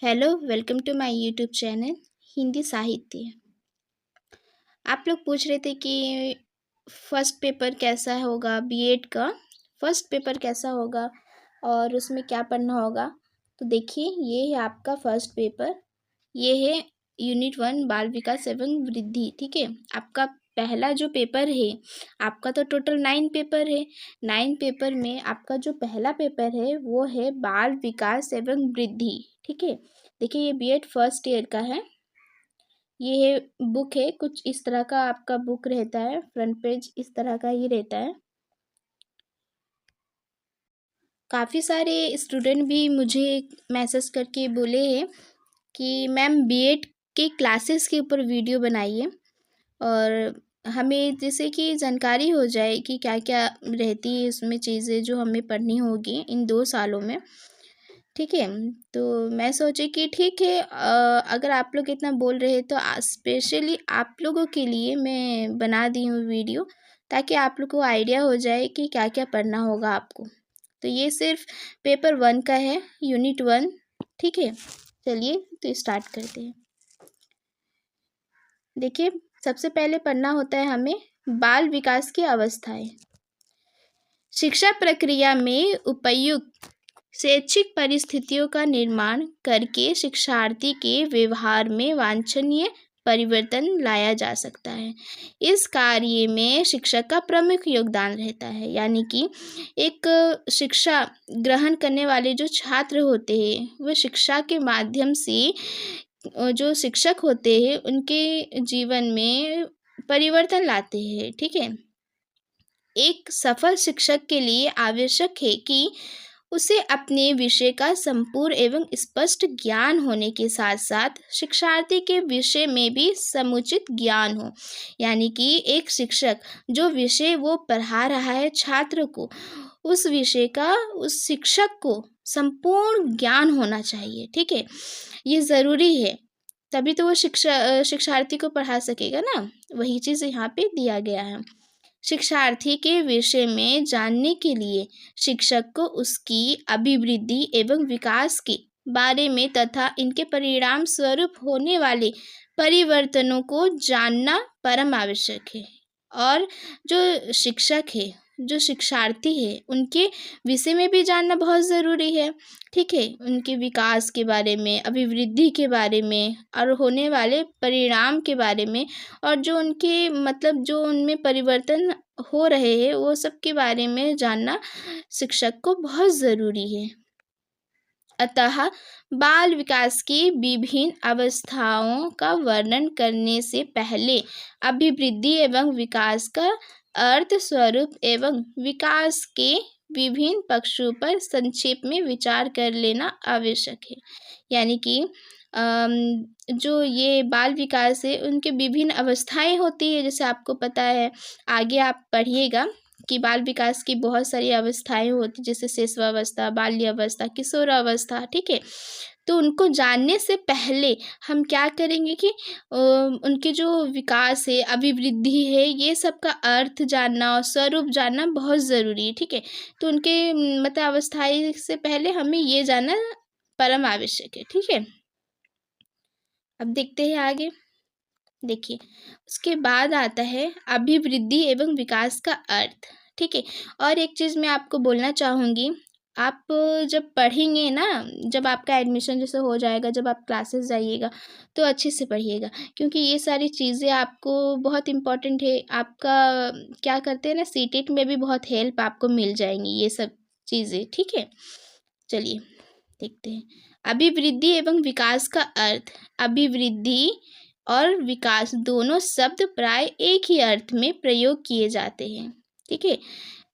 Hello, welcome to my YouTube channel Hindi Sahitya. आप लोग पूछ रहे थे कि फर्स्ट पेपर कैसा होगा बीएड का। फर्स्ट पेपर कैसा होगा और उसमें क्या पढ़ना होगा। तो देखिए, ये है आपका फर्स्ट पेपर। ये है यूनिट 1 बाल विकास एवं वृद्धि। ठीक है, आपका पहला जो पेपर है, आपका तो टोटल 9 पेपर है। 9 पेपर में आपका जो पहला पेपर है वो है बाल विकास एवं वृद्धि। ठीक है, देखिए ये बीएड फर्स्ट ईयर का है। ये है बुक है, कुछ इस तरह का आपका बुक रहता है। फ्रंट पेज इस तरह का ही रहता है। काफ़ी सारे स्टूडेंट भी मुझे मैसेज करके बोले हैं कि मैम बीएड के क्लासेस के ऊपर वीडियो बनाइए और हमें जैसे कि जानकारी हो जाए कि क्या क्या रहती है इसमें चीज़ें जो हमें पढ़नी होगी इन 2 सालों में। ठीक है, तो मैं सोची कि ठीक है, अगर आप लोग इतना बोल रहे हैं तो स्पेशली आप लोगों के लिए मैं बना दी हूँ वीडियो, ताकि आप लोग को आइडिया हो जाए कि क्या क्या पढ़ना होगा आपको। तो ये सिर्फ पेपर 1 का है, यूनिट 1। ठीक है, चलिए तो स्टार्ट करते हैं। देखिए, सबसे पहले पढ़ना होता है हमें बाल विकास की अवस्थाएं। शिक्षा प्रक्रिया में उपयुक्त शैक्षिक परिस्थितियों का निर्माण करके शिक्षार्थी के व्यवहार में वांछनीय परिवर्तन लाया जा सकता है। इस कार्य में शिक्षक का प्रमुख योगदान रहता है, यानी कि एक शिक्षा ग्रहण करने वाले जो छात्र होते हैं वह शिक्षा के माध्यम से जो शिक्षक होते हैं उनके जीवन में परिवर्तन लाते हैं। ठीक है, एक सफल शिक्षक के लिए आवश्यक है कि उसे अपने विषय का संपूर्ण एवं स्पष्ट ज्ञान होने के साथ साथ शिक्षार्थी के विषय में भी समुचित ज्ञान हो। यानी कि एक शिक्षक जो विषय वो पढ़ा रहा है छात्र को, उस विषय का उस शिक्षक को संपूर्ण ज्ञान होना चाहिए। ठीक है, ये ज़रूरी है, तभी तो वो शिक्षार्थी को पढ़ा सकेगा ना। वही चीज़ यहाँ पे दिया गया है। शिक्षार्थी के विषय में जानने के लिए शिक्षक को उसकी अभिवृद्धि एवं विकास के बारे में तथा इनके परिणाम स्वरूप होने वाले परिवर्तनों को जानना परम आवश्यक है। और जो शिक्षक है, जो शिक्षार्थी है, उनके विषय में भी जानना बहुत ज़रूरी है। ठीक है, उनके विकास के बारे में, अभिवृद्धि के बारे में और होने वाले परिणाम के बारे में, और जो उनके मतलब जो उनमें परिवर्तन हो रहे हैं वो सब के बारे में जानना शिक्षक को बहुत ज़रूरी है। अतः बाल विकास की विभिन्न अवस्थाओं का वर्णन करने से पहले अभिवृद्धि एवं विकास का अर्थ, स्वरूप एवं विकास के विभिन्न पक्षों पर संक्षेप में विचार कर लेना आवश्यक है। यानी कि जो ये बाल विकास है उनके विभिन्न अवस्थाएं होती है, जैसे आपको पता है, आगे आप पढ़िएगा कि बाल विकास की बहुत सारी अवस्थाएं होती, जैसे शिशुअवस्था, बाल्यावस्था, किशोरावस्था। ठीक है, तो उनको जानने से पहले हम क्या करेंगे कि उनके जो विकास है, अभिवृद्धि है, ये सब का अर्थ जानना और स्वरूप जानना बहुत ज़रूरी है। ठीक है, तो उनके मतलब अवस्थाएं से पहले हमें ये जानना परम आवश्यक है। ठीक है, अब देखते हैं आगे। देखिए, उसके बाद आता है अभिवृद्धि एवं विकास का अर्थ। ठीक है, और एक चीज़ मैं आपको बोलना चाहूँगी, आप जब पढ़ेंगे ना, जब आपका एडमिशन जैसे हो जाएगा, जब आप क्लासेस जाइएगा तो अच्छे से पढ़िएगा, क्योंकि ये सारी चीज़ें आपको बहुत इम्पोर्टेंट है। आपका क्या करते हैं ना, सीटेट में भी बहुत हेल्प आपको मिल जाएंगी ये सब चीज़ें। ठीक है, चलिए देखते हैं अभिवृद्धि एवं विकास का अर्थ। अभिवृद्धि और विकास दोनों शब्द प्राय एक ही अर्थ में प्रयोग किए जाते हैं। ठीक है,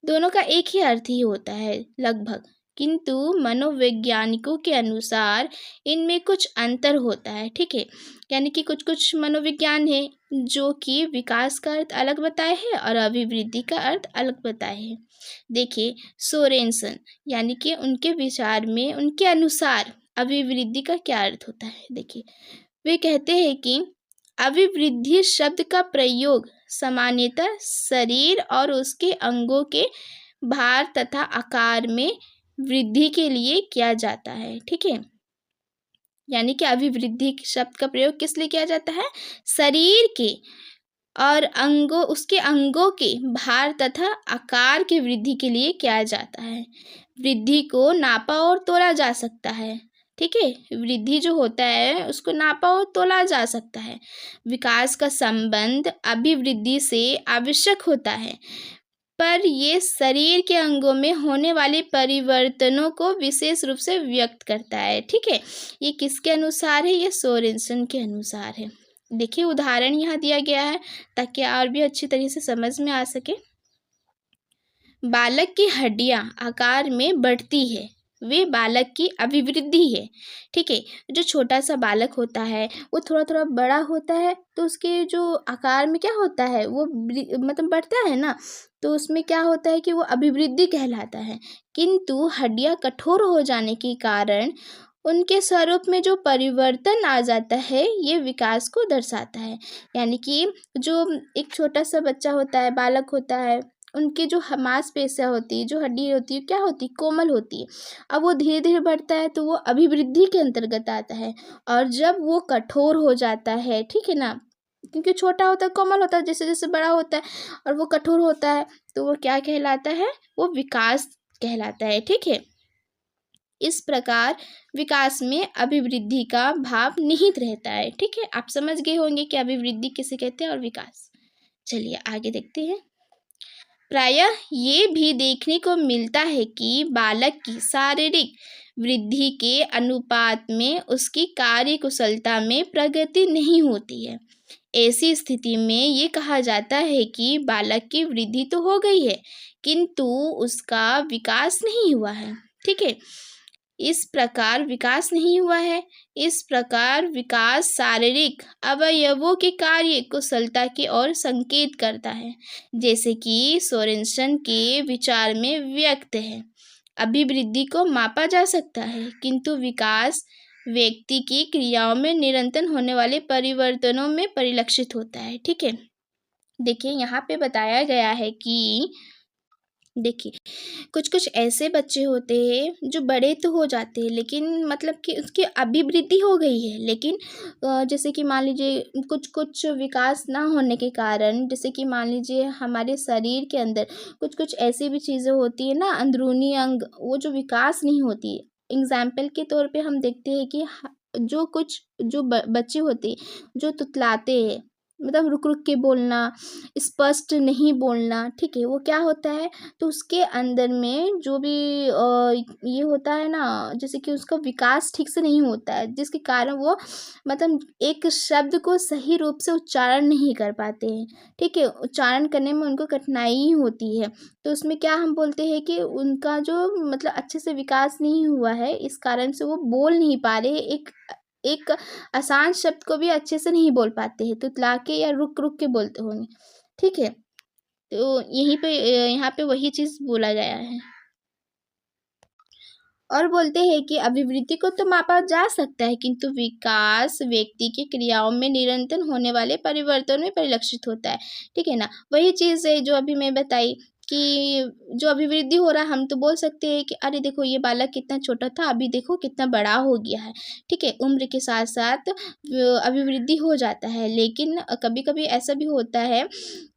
दोनों का एक ही अर्थ ही होता है लगभग, किंतु मनोवैज्ञानिकों के अनुसार इनमें कुछ अंतर होता है। ठीक है, यानी कि कुछ कुछ मनोविज्ञान है जो कि विकास का अर्थ अलग बताए हैं और अभिवृद्धि का अर्थ अलग बताए हैं। देखिए, सोरेनसन यानी कि उनके विचार में, उनके अनुसार अभिवृद्धि का क्या अर्थ होता है। देखिए, वे कहते हैं कि अभिवृद्धि शब्द का प्रयोग सामान्यतः शरीर और उसके अंगों के भार तथा आकार में वृद्धि के लिए किया जाता है। ठीक है, यानी कि अभिवृद्धि शब्द का प्रयोग किस लिए किया जाता है? शरीर के और उसके अंगों के भार तथा आकार की वृद्धि के लिए किया जाता है। वृद्धि को नापा और तोला जा सकता है। ठीक है, वृद्धि जो होता है उसको नापा और तोला जा सकता है। विकास का संबंध अभिवृद्धि से आवश्यक होता है, पर ये शरीर के अंगों में होने वाले परिवर्तनों को विशेष रूप से व्यक्त करता है। ठीक है, ये किसके अनुसार है? ये सोरेनसन के अनुसार है। देखिए उदाहरण यहाँ दिया गया है ताकि और भी अच्छी तरीके से समझ में आ सके। बालक की हड्डियां आकार में बढ़ती है, वे बालक की अभिवृद्धि है। ठीक है, जो छोटा सा बालक होता है वो थोड़ा थोड़ा बड़ा होता है तो उसके जो आकार में क्या होता है वो मतलब बढ़ता है ना, तो उसमें क्या होता है कि वो अभिवृद्धि कहलाता है। किंतु हड्डियां कठोर हो जाने के कारण उनके स्वरूप में जो परिवर्तन आ जाता है ये विकास को दर्शाता है। यानी कि जो एक छोटा सा बच्चा होता है, बालक होता है, उनकी जो मांसपेशियाँ होती है, जो हड्डी होती है, क्या होती है? कोमल होती है। अब वो धीरे धीरे बढ़ता है तो वो अभिवृद्धि के अंतर्गत आता है। और जब वो कठोर हो जाता है, ठीक है ना, क्योंकि छोटा होता है, कोमल होता है, जैसे जैसे बड़ा होता है और वो कठोर होता है तो वो क्या कहलाता है? वो विकास कहलाता है। ठीक है, इस प्रकार विकास में अभिवृद्धि का भाव निहित रहता है। ठीक है, आप समझ गए होंगे कि अभिवृद्धि किसे कहते हैं और विकास। चलिए आगे देखते हैं। प्रायः ये भी देखने को मिलता है कि बालक की शारीरिक वृद्धि के अनुपात में उसकी कार्य कुशलता में प्रगति नहीं होती है। ऐसी स्थिति में ये कहा जाता है कि बालक की वृद्धि तो हो गई है किंतु उसका विकास नहीं हुआ है। ठीक है, इस प्रकार विकास नहीं हुआ है। इस प्रकार विकास शारीरिक अवयवों के कार्य कुशलता की ओर संकेत करता है, जैसे कि सोरेनसन के विचार में व्यक्त है। अभिवृद्धि को मापा जा सकता है किंतु विकास व्यक्ति की क्रियाओं में निरंतर होने वाले परिवर्तनों में परिलक्षित होता है। ठीक है, देखिए यहाँ पे बताया गया है कि देखिए कुछ कुछ ऐसे बच्चे होते हैं जो बड़े तो हो जाते हैं लेकिन मतलब कि उसकी अभिवृद्धि हो गई है, लेकिन जैसे कि मान लीजिए कुछ कुछ विकास ना होने के कारण, जैसे कि मान लीजिए हमारे शरीर के अंदर कुछ कुछ ऐसी भी चीज़ें होती है ना, अंदरूनी अंग, वो जो विकास नहीं होती है। एग्जाम्पल के तौर पे हम देखते हैं कि जो कुछ जो बच्चे होते हैं जो तुतलाते हैं, मतलब रुक रुक के बोलना, स्पष्ट नहीं बोलना, ठीक है, वो क्या होता है? तो उसके अंदर में जो भी ये होता है ना, जैसे कि उसका विकास ठीक से नहीं होता है, जिसके कारण वो मतलब एक शब्द को सही रूप से उच्चारण नहीं कर पाते हैं। ठीक है, उच्चारण करने में उनको कठिनाई होती है। तो उसमें क्या हम बोलते हैं कि उनका जो मतलब अच्छे से विकास नहीं हुआ है, इस कारण से वो बोल नहीं पा रहे, एक एक आसान शब्द को भी अच्छे से नहीं बोल पाते हैं, तुतला के या रुक रुक के बोलते होंगे। ठीक है, तो यहीं पे यहाँ पे वही चीज़ बोला गया है। और बोलते हैं कि अभिवृद्धि को तो मापा जा सकता है किंतु विकास व्यक्ति की क्रियाओं में निरंतर होने वाले परिवर्तन में परिलक्षित होता है। ठीक है ना, वही चीज़ है जो अभी मैं बताई कि जो अभिवृद्धि हो रहा है, हम तो बोल सकते हैं कि अरे देखो ये बालक कितना छोटा था, अभी देखो कितना बड़ा हो गया है। ठीक है, उम्र के साथ साथ अभिवृद्धि हो जाता है, लेकिन कभी कभी ऐसा भी होता है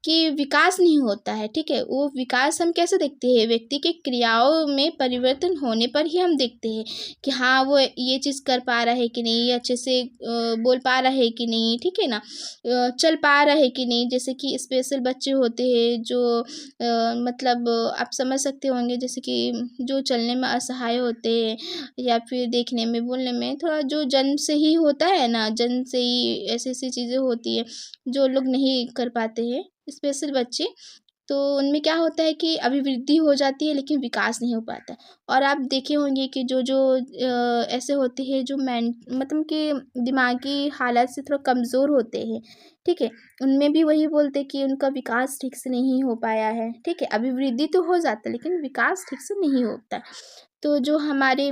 कि विकास नहीं होता है। ठीक है, वो विकास हम कैसे देखते हैं? व्यक्ति के क्रियाओं में परिवर्तन होने पर ही हम देखते हैं कि हाँ वो ये चीज़ कर पा रहा है कि नहीं, ये अच्छे से बोल पा रहा है कि नहीं, ठीक है ना, चल पा रहा है कि नहीं। जैसे कि स्पेशल बच्चे होते हैं जो मतलब आप समझ सकते होंगे, जैसे कि जो चलने में असहाय होते हैं या फिर देखने में, बोलने में थोड़ा जो जन्म से ही होता है ना, जन्म से ही ऐसी ऐसी चीज़ें होती है जो लोग नहीं कर पाते हैं, स्पेशल बच्चे। तो उनमें क्या होता है कि अभिवृद्धि हो जाती है लेकिन विकास नहीं हो पाता। और आप देखे होंगे कि जो जो ऐसे होते हैं जो मतलब कि दिमागी हालत से थोड़ा कमज़ोर होते हैं, ठीक है, उनमें भी वही बोलते हैं कि उनका विकास ठीक से नहीं हो पाया है। ठीक है, अभिवृद्धि तो हो जाता है लेकिन विकास ठीक से नहीं होता। तो जो हमारे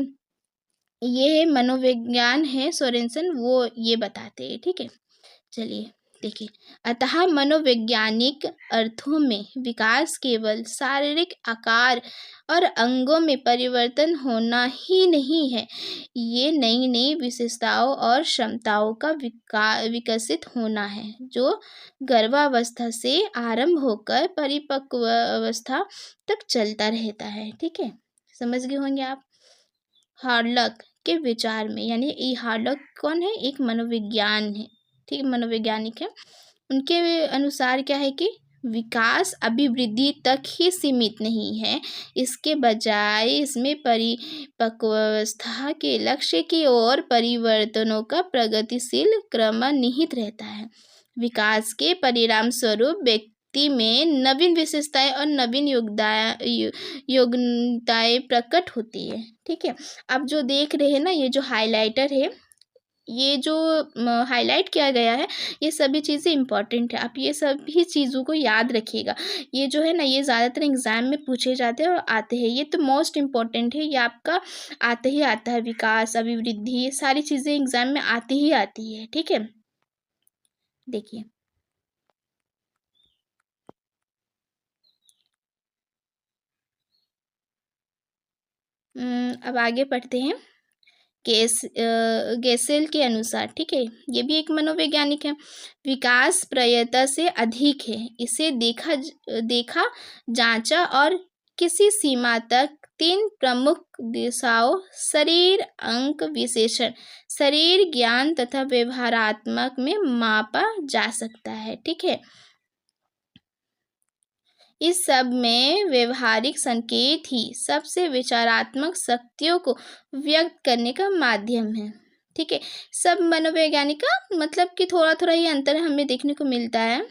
ये मनोविज्ञान है सोरेनसन, वो ये बताते हैं। ठीक है, चलिए देखिए, अतः मनोवैज्ञानिक अर्थों में विकास केवल शारीरिक आकार और अंगों में परिवर्तन होना ही नहीं है, ये नई नई विशेषताओं और क्षमताओं का विकसित होना है, जो गर्भावस्था से आरंभ होकर परिपक्व अवस्था तक चलता रहता है। ठीक है, समझ गए होंगे आप। हार्लॉक के विचार में, यानी ये हार्लॉक कौन है? एक मनोविज्ञान है, ठीक है, मनोवैज्ञानिक है। उनके अनुसार क्या है कि विकास अभिवृद्धि तक ही सीमित नहीं है, इसके बजाय इसमें परिपक्वावस्था के लक्ष्य की ओर परिवर्तनों का प्रगतिशील क्रम निहित रहता है। विकास के परिणाम स्वरूप व्यक्ति में नवीन विशेषताएं और नवीन योग्यताएं प्रकट होती है। ठीक है, अब जो देख रहे हैं ना, ये जो हाइलाइटर है, ये जो हाईलाइट किया गया है, ये सभी चीज़ें इंपॉर्टेंट है। आप ये सभी चीज़ों को याद रखिएगा। ये जो है ना, ये ज़्यादातर एग्जाम में पूछे जाते हैं और आते हैं। ये तो मोस्ट इम्पॉर्टेंट है, ये आपका आते ही आता है। विकास, अभिवृद्धि, ये सारी चीज़ें एग्जाम में आती ही आती है। ठीक है, देखिए, अब आगे पढ़ते हैं। गेसेल के अनुसार, ठीक है, ये भी एक मनोवैज्ञानिक है, विकास प्रयत्न से अधिक है, इसे देखा जांचा और किसी सीमा तक तीन प्रमुख दिशाओं शरीर, अंक विशेषण, शरीर ज्ञान तथा व्यवहारात्मक में मापा जा सकता है। ठीक है, इस सब में व्यवहारिक संकेत ही सबसे विचारात्मक शक्तियों को व्यक्त करने का माध्यम है। ठीक है, सब मनोवैज्ञानिक का मतलब कि थोड़ा थोड़ा ही अंतर हमें देखने को मिलता है।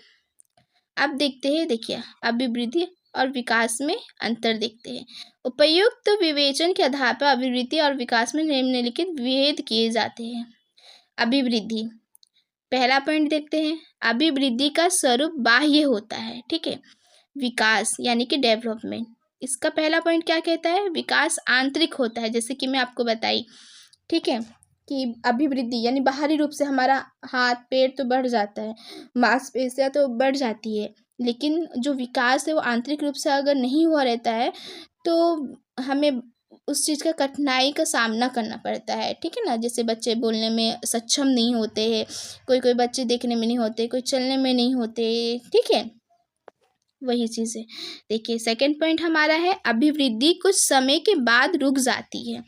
अब देखते हैं, देखिए, अभिवृद्धि और विकास में अंतर देखते हैं। उपयुक्त विवेचन के आधार पर अभिवृद्धि और विकास में निम्नलिखित भेद किए जाते हैं। अभिवृद्धि, पहला पॉइंट देखते हैं। अभिवृद्धि का स्वरूप बाह्य होता है। ठीक है, विकास यानी कि डेवलपमेंट, इसका पहला पॉइंट क्या कहता है? विकास आंतरिक होता है, जैसे कि मैं आपको बताई। ठीक है, कि अभिवृद्धि यानी बाहरी रूप से हमारा हाथ पैर तो बढ़ जाता है, मांसपेशियां तो बढ़ जाती है, लेकिन जो विकास है वो आंतरिक रूप से अगर नहीं हुआ रहता है तो हमें उस चीज़ का कठिनाई का सामना करना पड़ता है। ठीक है ना, जैसे बच्चे बोलने में सक्षम नहीं होते हैं, कोई कोई बच्चे देखने में नहीं होते, कोई चलने में नहीं होते। ठीक है, वही चीज़ है। देखिए, सेकंड पॉइंट हमारा है, अभिवृद्धि कुछ समय के बाद रुक जाती है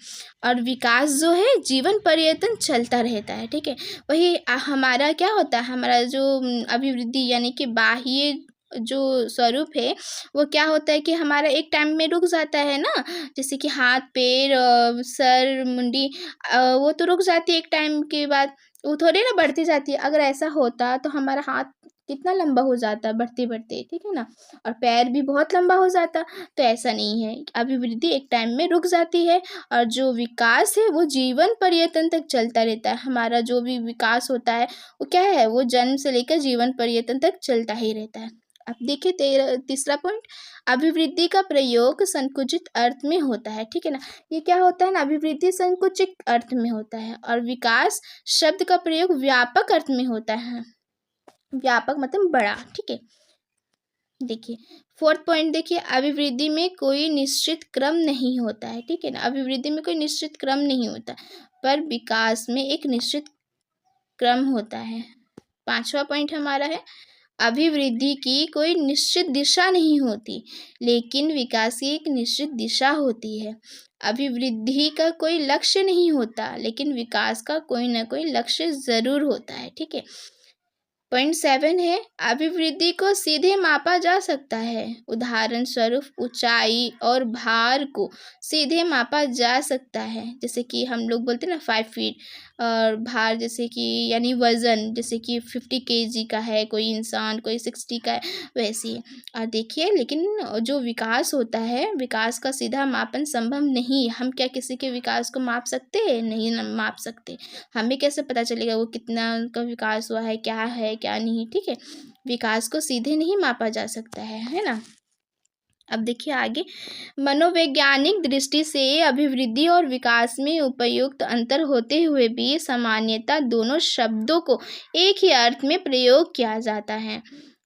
और विकास जो है जीवन पर्यटन चलता रहता है। ठीक है, वही हमारा क्या होता है, हमारा जो अभिवृद्धि यानी कि बाह्य जो स्वरूप है वो क्या होता है कि हमारा एक टाइम में रुक जाता है ना, जैसे कि हाथ पैर सर मुंडी, वो तो रुक जाती है एक टाइम के बाद, वो थोड़ी ना बढ़ती जाती है। अगर ऐसा होता तो हमारा हाथ कितना लंबा हो जाता बढ़ते बढ़ते, ठीक है ना, और पैर भी बहुत लंबा हो जाता। तो ऐसा नहीं है, अभिवृद्धि एक टाइम में रुक जाती है और जो विकास है वो जीवन पर्यटन तक चलता रहता है। हमारा जो भी विकास होता है वो क्या है, वो जन्म से लेकर जीवन पर्यटन तक चलता ही रहता है। अब देखिए तीसरा पॉइंट, अभिवृद्धि का प्रयोग संकुचित अर्थ में होता है। ठीक है ना, ये क्या होता है ना, अभिवृद्धि संकुचित अर्थ में होता है और विकास शब्द का प्रयोग व्यापक अर्थ में होता है। व्यापक मतलब बड़ा। ठीक है, देखिए फोर्थ पॉइंट, देखिए, अभिवृद्धि में कोई निश्चित क्रम नहीं होता है। ठीक है ना, अभिवृद्धि में कोई निश्चित क्रम नहीं होता, पर विकास में एक निश्चित क्रम होता है। पांचवा पॉइंट हमारा है, अभिवृद्धि की कोई निश्चित दिशा नहीं होती, लेकिन विकास की एक निश्चित दिशा होती है। अभिवृद्धि का कोई लक्ष्य नहीं होता, लेकिन विकास का कोई ना कोई लक्ष्य जरूर होता है। ठीक है, पॉइंट 7 है, अभिवृद्धि को सीधे मापा जा सकता है। उदाहरण स्वरूप ऊंचाई और भार को सीधे मापा जा सकता है, जैसे कि हम लोग बोलते हैं ना 5 फीट, और भार जैसे कि यानी वजन, जैसे कि 50 केजी का है कोई इंसान, कोई 60 का है, वैसे ही। और देखिए, लेकिन जो विकास होता है, विकास का सीधा मापन संभव नहीं है। हम क्या किसी के विकास को माप सकते हैं? नहीं माप सकते। हमें कैसे पता चलेगा वो कितना उनका विकास हुआ है, क्या है क्या नहीं। ठीक है, विकास को सीधे नहीं मापा जा सकता है ना। अब देखिए आगे, मनोवैज्ञानिक दृष्टि से अभिवृद्धि और विकास में उपयुक्त अंतर होते हुए भी सामान्यतः दोनों शब्दों को एक ही अर्थ में प्रयोग किया जाता है।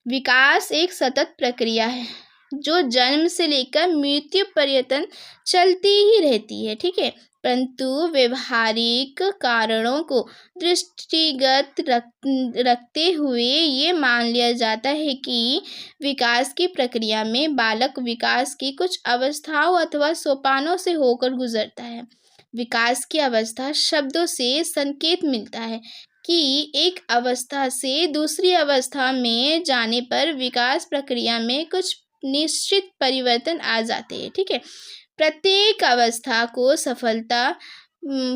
विकास एक सतत प्रक्रिया है जो जन्म से लेकर मृत्यु पर्यंत चलती ही रहती है, ठीक है। परंतु व्यवहारिक कारणों को दृष्टिगत रखते हुए ये मान लिया जाता है कि विकास की प्रक्रिया में बालक विकास की कुछ अवस्थाओं अथवा सोपानों से होकर गुजरता है। विकास की अवस्था शब्दों से संकेत मिलता है कि एक अवस्था से दूसरी अवस्था में जाने पर विकास प्रक्रिया में कुछ निश्चित परिवर्तन आ जाते हैं, ठीक है। प्रत्येक अवस्था को सफलता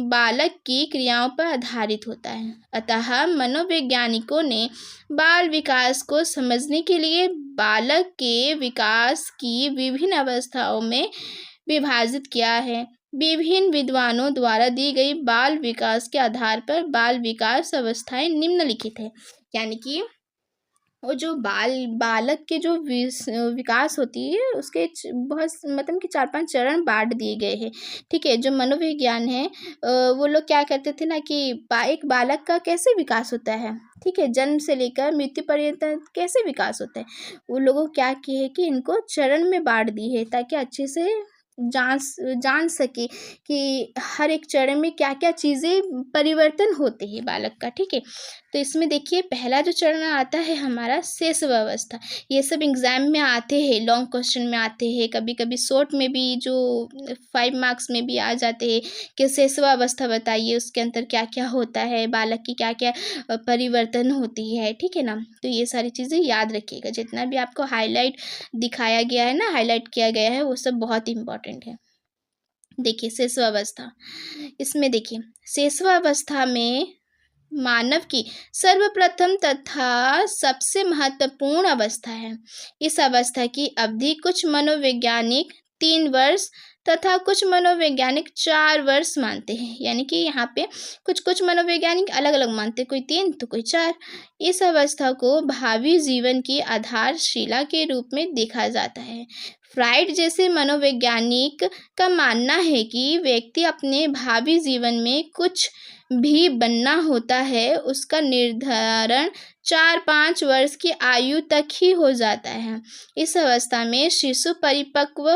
बालक की क्रियाओं पर आधारित होता है। अतः मनोवैज्ञानिकों ने बाल विकास को समझने के लिए बालक के विकास की विभिन्न अवस्थाओं में विभाजित किया है। विभिन्न विद्वानों द्वारा दी गई बाल विकास के आधार पर बाल विकास अवस्थाएं निम्नलिखित है। यानी कि वो जो बालक के जो विकास होती है उसके बहुत मतलब कि 4-5 चरण बांट दिए गए हैं, ठीक है। जो मनोविज्ञान है वो लोग क्या करते थे ना कि एक बालक का कैसे विकास होता है, ठीक है, जन्म से लेकर मृत्यु पर्यंत कैसे विकास होता है, वो लोगों क्या किए है कि इनको चरण में बांट दी है ताकि अच्छे से जान सके कि हर एक चरण में क्या क्या चीज़ें परिवर्तन होते हैं बालक का, ठीक है। तो इसमें देखिए पहला जो चरण आता है हमारा शैशव अवस्था। ये सब एग्जाम में आते हैं, लॉन्ग क्वेश्चन में आते हैं, कभी कभी शॉर्ट में भी जो 5 मार्क्स में भी आ जाते हैं कि शैशव अवस्था बताइए, उसके अंदर क्या क्या होता है, बालक की क्या क्या परिवर्तन होती है, ठीक है ना। तो ये सारी चीज़ें याद रखिएगा, जितना भी आपको हाईलाइट दिखाया गया है ना, हाईलाइट किया गया है, वो सब बहुत इंपॉर्टेंट है। देखिए शैशव अवस्था, इसमें देखिए शैशव अवस्था में मानव की सर्वप्रथम तथा सबसे महत्वपूर्ण अवस्था है। इस अवस्था की अवधि कुछ मनोवैज्ञानिक 3 वर्ष तथा कुछ मनोवैज्ञानिक 4 वर्ष मानते हैं। यानी कि यहाँ पे कुछ कुछ मनोवैज्ञानिक अलग अलग मानते हैं, कोई 3 तो कोई 4। इस अवस्था को भावी जीवन की आधारशिला के रूप में देखा जाता है। फ्राइड जैसे मनोवैज्ञानिक का मानना है कि व्यक्ति अपने भावी जीवन में कुछ भी बनना होता है उसका निर्धारण 4-5 वर्ष की आयु तक ही हो जाता है। इस अवस्था में शिशु परिपक्व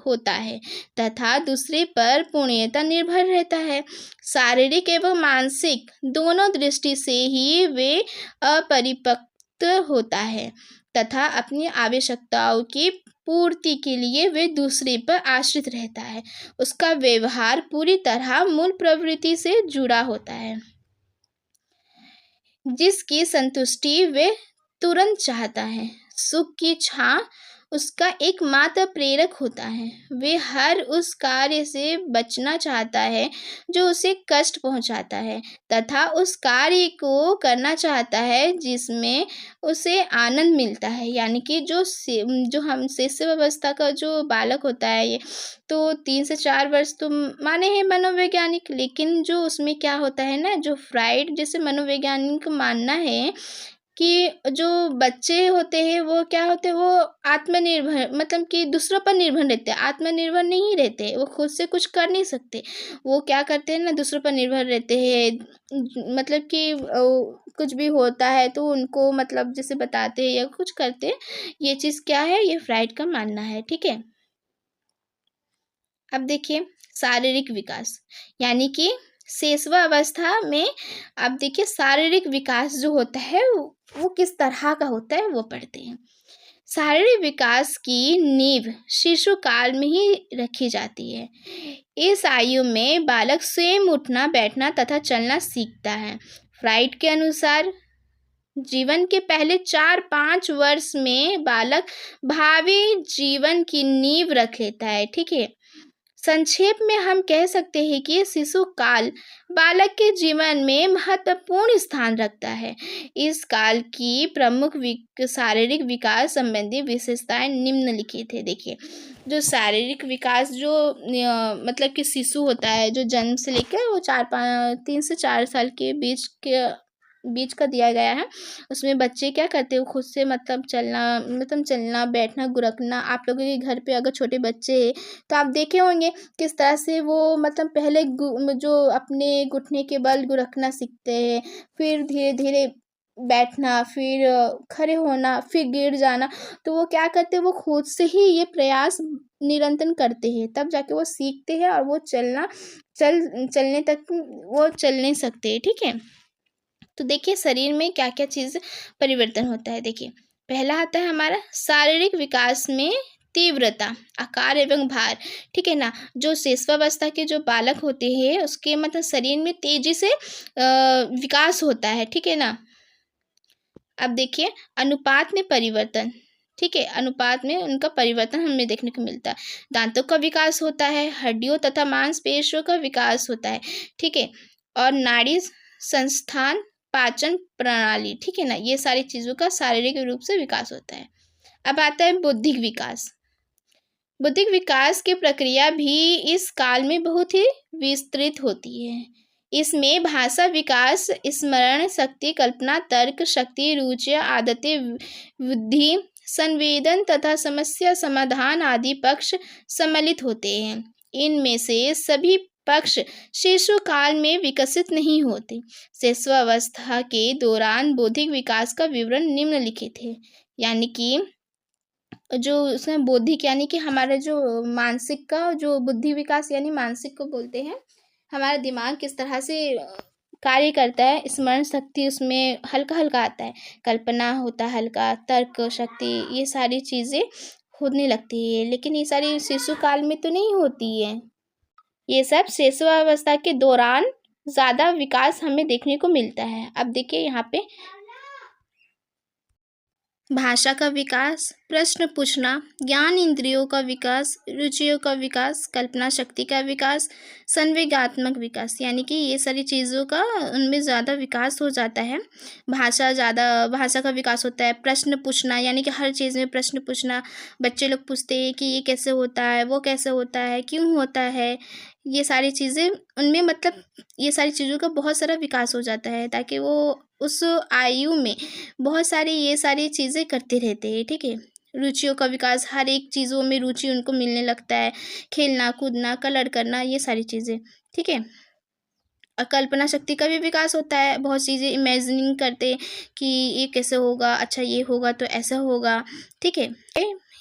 होता है तथा दूसरे पर पूर्णतः निर्भर रहता है। शारीरिक एवं मानसिक दोनों दृष्टि से ही वे अपरिपक्व होता है तथा अपनी आवश्यकताओं की पूर्ति के लिए वे दूसरे पर आश्रित रहता है। उसका व्यवहार पूरी तरह मूल प्रवृत्ति से जुड़ा होता है जिसकी संतुष्टि वे तुरंत चाहता है। सुख की छां उसका एकमात्र प्रेरक होता है। वे हर उस कार्य से बचना चाहता है जो उसे कष्ट पहुंचाता है तथा उस कार्य को करना चाहता है जिसमें उसे आनंद मिलता है। यानी कि जो हम शैशव अवस्था का जो बालक होता है, ये तो 3 से 4 वर्ष तो माने हैं मनोवैज्ञानिक, लेकिन जो उसमें क्या होता है ना, जो फ्राइड जैसे मनोवैज्ञानिक मानना है कि जो बच्चे होते हैं वो क्या होते हैं, वो आत्मनिर्भर मतलब कि दूसरों पर निर्भर रहते हैं, आत्मनिर्भर नहीं रहते, वो खुद से कुछ कर नहीं सकते। वो क्या करते हैं ना, दूसरों पर निर्भर रहते हैं, मतलब कि कुछ भी होता है तो उनको मतलब जैसे बताते हैं या कुछ करते हैं। ये चीज़ क्या है, ये फ्राइड का मानना है, ठीक है। अब देखिए शारीरिक विकास, यानी कि शैशव अवस्था में अब देखिए शारीरिक विकास जो होता है वो किस तरह का होता है वो पढ़ते हैं। शारीरिक विकास की नींव शिशु काल में ही रखी जाती है। इस आयु में बालक स्वयं उठना बैठना तथा चलना सीखता है। फ्राइड के अनुसार जीवन के पहले 4-5 वर्ष में बालक भावी जीवन की नींव रख लेता है, ठीक है। संक्षेप में हम कह सकते हैं कि शिशु काल बालक के जीवन में महत्वपूर्ण स्थान रखता है। इस काल की प्रमुख शारीरिक विकास संबंधी विशेषताएं निम्नलिखित है। देखिए जो शारीरिक विकास जो मतलब कि शिशु होता है जो जन्म से लेकर वो 3 से 4 साल के बीच के बीच का दिया गया है। उसमें बच्चे क्या करते हैं, खुद से चलना बैठना गुरकना। आप लोगों के घर पे अगर छोटे बच्चे हैं तो आप देखे होंगे किस तरह से वो पहले जो अपने घुटने के बल गुरकना सीखते हैं, फिर धीरे धीरे बैठना, फिर खड़े होना, फिर गिर जाना। तो वो क्या करते हैं, वो खुद से ही ये प्रयास निरंतर करते हैं, तब जाके वो सीखते हैं और वो चलने तक वो चल नहीं सकते। ठीक है, तो देखिए शरीर में क्या क्या चीज़ परिवर्तन होता है। देखिए पहला आता है हमारा शारीरिक विकास में तीव्रता, आकार एवं भार। ठीक है ना, जो शिशुअवस्था के जो बालक होते हैं उसके शरीर में तेजी से विकास होता है। ठीक है ना। अब देखिए अनुपात में परिवर्तन। ठीक है, अनुपात में उनका परिवर्तन हमें देखने को मिलता है। दांतों का विकास होता है, हड्डियों तथा मांसपेशियों का विकास होता है। ठीक है, और नाड़ी संस्थान, पाचन प्रणाली, ठीक है ना, ये सारी चीज़ों का शारीरिक रूप से विकास होता है। अब आता है बौद्धिक विकास। बौद्धिक विकास की प्रक्रिया भी इस काल में बहुत ही विस्तृत होती है। इसमें भाषा विकास, स्मरण शक्ति, कल्पना, तर्क शक्ति, रुचियाँ, आदतें, बुद्धि, संवेदन तथा समस्या समाधान आदि पक्ष सम्मिलित होते हैं। इनमें से सभी पक्ष शिशु काल में विकसित नहीं होते। शिशुअवस्था के दौरान बौद्धिक विकास का विवरण निम्नलिखित है। यानी कि जो उसमें बौद्धिक यानी कि हमारा जो मानसिक का जो बुद्धि विकास यानी मानसिक को बोलते हैं। हमारा दिमाग किस तरह से कार्य करता है, स्मरण शक्ति उसमें हल्का हल्का आता है, कल्पना होता है हल्का, तर्क शक्ति, ये सारी चीज़ें होने लगती है। लेकिन ये सारी शिशु काल में तो नहीं होती है। ये सब शिशुअवस्था के दौरान ज़्यादा विकास हमें देखने को मिलता है। अब देखिए यहाँ पे भाषा का विकास, प्रश्न पूछना, ज्ञान इंद्रियों का विकास, रुचियों का विकास, कल्पना शक्ति का विकास, संवेगात्मक विकास, यानी कि ये सारी चीज़ों का उनमें ज़्यादा विकास हो जाता है। भाषा का विकास होता है। प्रश्न पूछना यानी कि हर चीज़ में प्रश्न पूछना। बच्चे लोग पूछते हैं कि ये कैसे होता है, वो कैसे होता है, क्यों होता है, ये सारी चीज़ें उनमें ये सारी चीज़ों का बहुत सारा विकास हो जाता है, ताकि वो उस आयु में बहुत सारी ये सारी चीज़ें करते रहते हैं। ठीक है, रुचियों का विकास, हर एक चीज़ों में रुचि उनको मिलने लगता है, खेलना कूदना, कलर करना, ये सारी चीज़ें। ठीक है, और कल्पना शक्ति का भी विकास होता है। बहुत चीज़ें इमेजिनिंग करते हैं कि ये कैसे होगा, अच्छा ये होगा तो ऐसा होगा। ठीक है,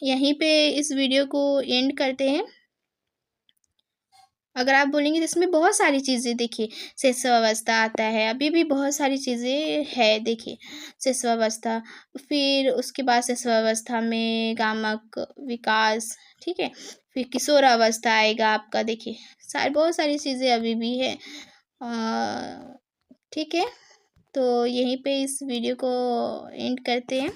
यहीं पे इस वीडियो को एंड करते हैं। अगर आप बोलेंगे तो इसमें बहुत सारी चीज़ें, देखिए शिशुअवस्था आता है, अभी भी बहुत सारी चीज़ें है। देखिए शिशुअवस्था, फिर उसके बाद शिशुअवस्था में गामक विकास, ठीक है, फिर किशोरावस्था आएगा आपका। देखिए बहुत सारी चीज़ें अभी भी है। ठीक है, तो यहीं पे इस वीडियो को एंड करते हैं।